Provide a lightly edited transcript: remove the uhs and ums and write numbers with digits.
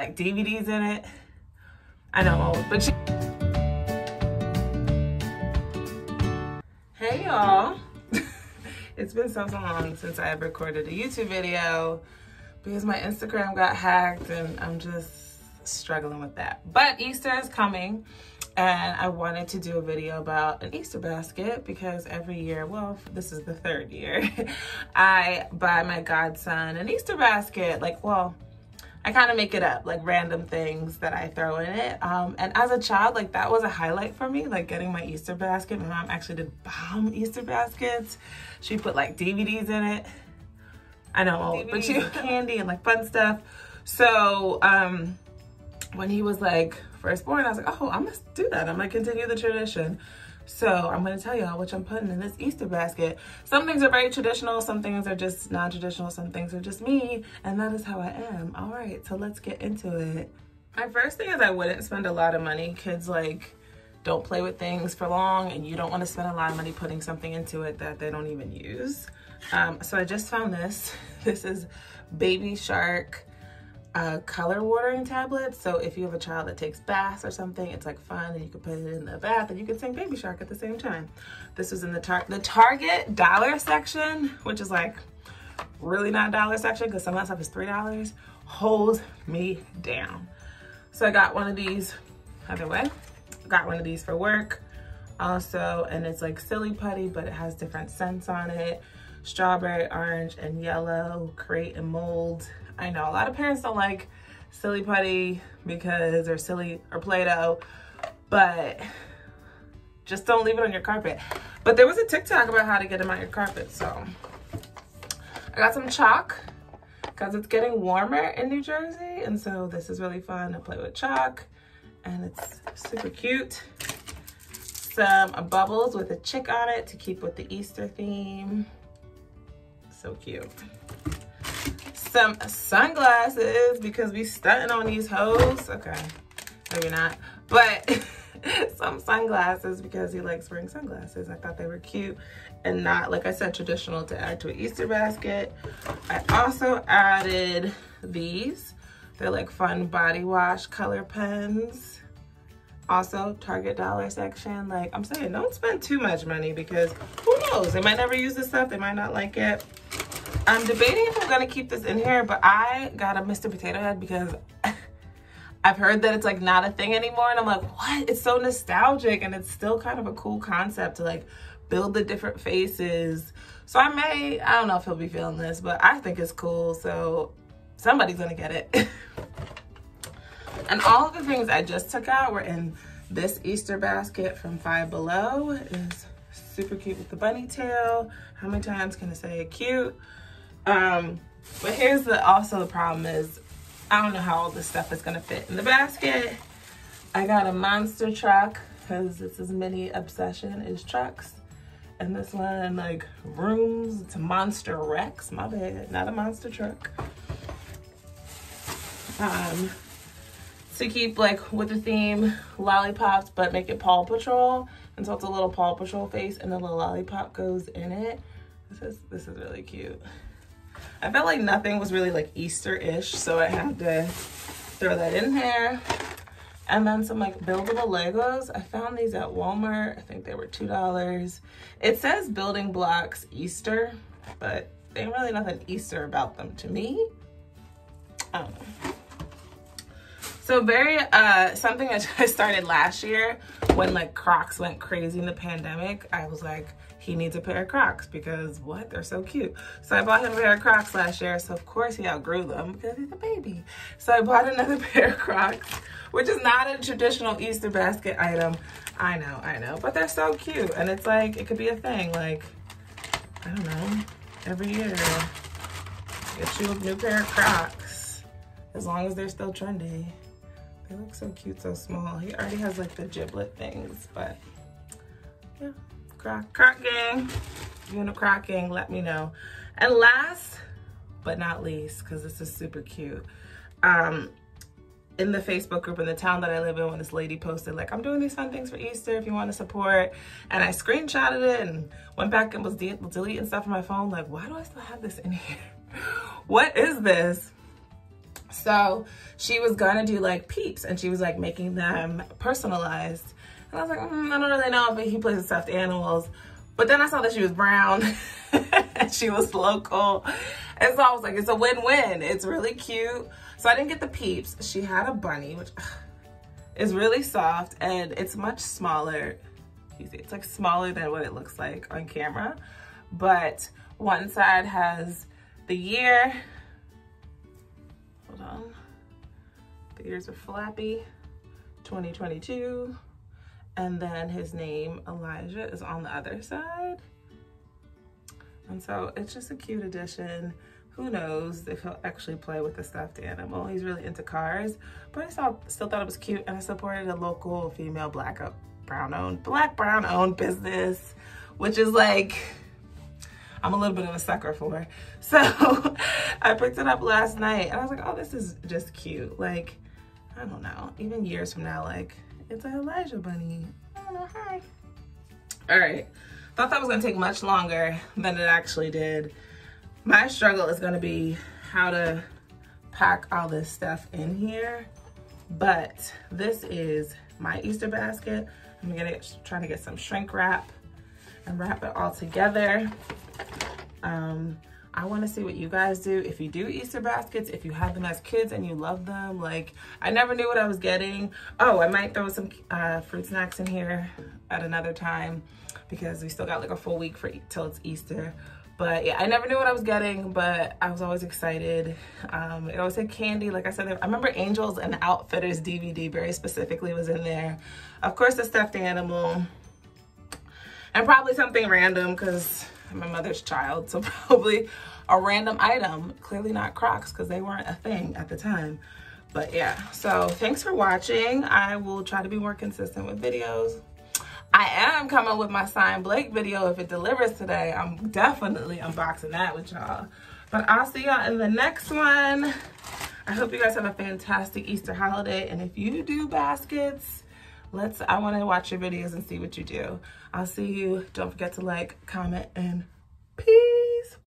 like DVDs in it. I know I'm old, but hey y'all. It's been so long since I have recorded a YouTube video because my Instagram got hacked and I'm just struggling with that. But Easter is coming and I wanted to do a video about an Easter basket because every year, well, this is the third year, I buy my godson an Easter basket. Like, well, I kind of make it up, like random things that I throw in it. And as a child, like that was a highlight for me, like getting my Easter basket. My mom actually did bomb Easter baskets. She put like DVDs in it. I know, but she had candy and like fun stuff. So when he was like first born, I was like, oh, I'm gonna do that. I'm gonna continue the tradition. So I'm gonna tell y'all what I'm putting in this Easter basket. Some things are very traditional, some things are just non-traditional, some things are just me, and that is how I am. All right, so let's get into it. My first thing is I wouldn't spend a lot of money. Kids like don't play with things for long and you don't wanna spend a lot of money putting something into it that they don't even use. So I just found this. This is Baby Shark color watering tablet. So if you have a child that takes baths or something, it's like fun and you can put it in the bath and you can sing Baby Shark at the same time. This was in the Target dollar section, which is like really not dollar section because some of that stuff is $3. Holds me down. So I got one of these, either way, got one of these for work also, and it's like silly putty, but it has different scents on it. Strawberry, orange, and yellow, create and mold. I know a lot of parents don't like silly putty because they're silly or Play-Doh, but just don't leave it on your carpet. But there was a TikTok about how to get them on your carpet, so I got some chalk because it's getting warmer in New Jersey, and so this is really fun to play with chalk, and it's super cute. Some bubbles with a chick on it to keep with the Easter theme. So cute. Some sunglasses because we stunting on these hoes. Okay, maybe not, but some sunglasses because he likes wearing sunglasses. I thought they were cute and not, like I said, traditional to add to an Easter basket. I also added these. They're like fun body wash color pens. Also, Target dollar section. Like I'm saying, don't spend too much money because who knows? They might never use this stuff. They might not like it. I'm debating if I'm gonna keep this in here, but I got a Mr. Potato Head because I've heard that it's like not a thing anymore. And I'm like, what? It's so nostalgic and it's still kind of a cool concept to like build the different faces. So I don't know if he'll be feeling this, but I think it's cool. So somebody's gonna get it. And all of the things I just took out were in this Easter basket from Five Below. It is super cute with the bunny tail. How many times can I say cute? But here's also the problem is I don't know how all this stuff is gonna fit in the basket. I got a monster truck because this is mini obsession is trucks. And this one like rooms, it's a Monster Rex, my bad, not a monster truck. To keep like with the theme lollipops, but make it Paw Patrol. And so it's a little Paw Patrol face and the little lollipop goes in it. This is really cute. I felt like nothing was really like Easter-ish, so I had to throw that in there. And then some like buildable Legos. I found these at Walmart. I think they were $2. It says building blocks Easter, but there ain't really nothing Easter about them to me. I don't know. So something that I started last year when like Crocs went crazy in the pandemic. I was like, he needs a pair of Crocs because what? They're so cute. So I bought him a pair of Crocs last year. So of course he outgrew them because he's a baby. So I bought another pair of Crocs, which is not a traditional Easter basket item. I know, but they're so cute. And it's like, it could be a thing. Like, I don't know, every year, get you a new pair of Crocs as long as they're still trendy. They look so cute, so small. He already has like the giblet things, but yeah. Croc gang. If you're in a Croc gang, let me know. And last but not least, because this is super cute, in the Facebook group in the town that I live in, when this lady posted like, I'm doing these fun things for Easter if you want to support, and I screenshotted it and went back and was deleting stuff on my phone, like, why do I still have this in here? What is this? So she was gonna do like peeps, and she was like making them personalized. And I was like, I don't really know if he plays with stuffed animals. But then I saw that she was brown and she was local. And so I was like, it's a win-win. It's really cute. So I didn't get the peeps. She had a bunny, which is really soft, and it's much smaller. You see, it's like smaller than what it looks like on camera. But one side has the year. Hold on. The ears are flappy, 2022. And then his name, Elijah, is on the other side. And so it's just a cute addition. Who knows if he'll actually play with the stuffed animal. He's really into cars, but I still thought it was cute, and I supported a local female black brown owned business, which is like, I'm a little bit of a sucker for. So I picked it up last night and I was like, oh, this is just cute. Like, I don't know, even years from now, like, it's an Elijah bunny. I don't know, hi. All right, thought that was gonna take much longer than it actually did. My struggle is gonna be how to pack all this stuff in here, but this is my Easter basket. I'm trying to get some shrink wrap and wrap it all together. I want to see what you guys do. If you do Easter baskets, if you have them as kids and you love them, like, I never knew what I was getting. Oh, I might throw some fruit snacks in here at another time because we still got like a full week till it's Easter. But yeah, I never knew what I was getting, but I was always excited. It always had candy. Like I said, I remember Angels and Outfitters DVD very specifically was in there. Of course, the stuffed animal, and probably something random because I'm my mother's child, so probably a random item. Clearly not Crocs because they weren't a thing at the time. But yeah, so thanks for watching. I will try to be more consistent with videos. I am coming with my Sign Blake video if it delivers today. I'm definitely unboxing that with y'all. But I'll see y'all in the next one. I hope you guys have a fantastic Easter holiday. And if you do baskets, I want to watch your videos and see what you do. I'll see you. Don't forget to like, comment, and peace.